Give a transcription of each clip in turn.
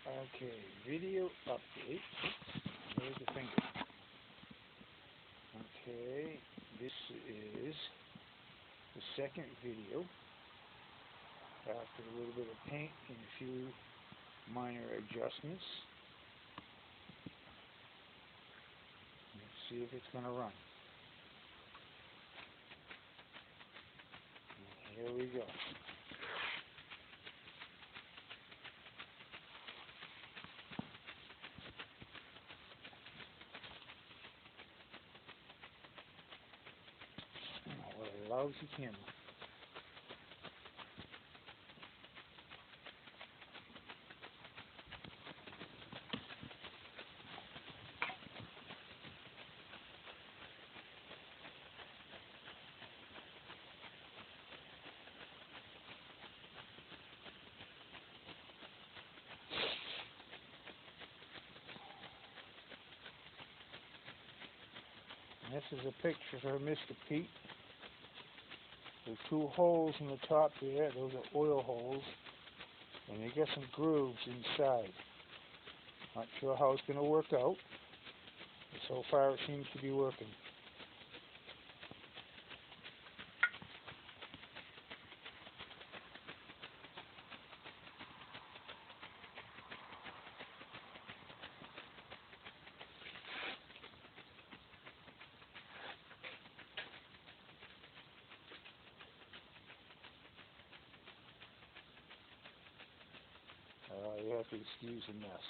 Okay, video update. Where's the finger? Okay, this is the second video after a little bit of paint and a few minor adjustments. Let's see if it's going to run. And here we go. Oh, what a lousy camera. And this is a picture of Mr. Pete. There's two holes in the top there. Those are oil holes. And they got some grooves inside. Not sure how it's going to work out. But so far it seems to be working. You have to excuse the mess.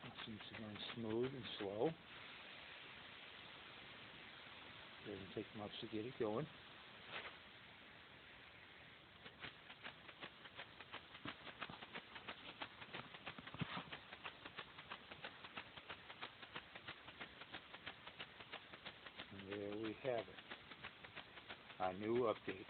It seems to be going smooth and slow. Doesn't take much to get it going. And there we have it. Our new update.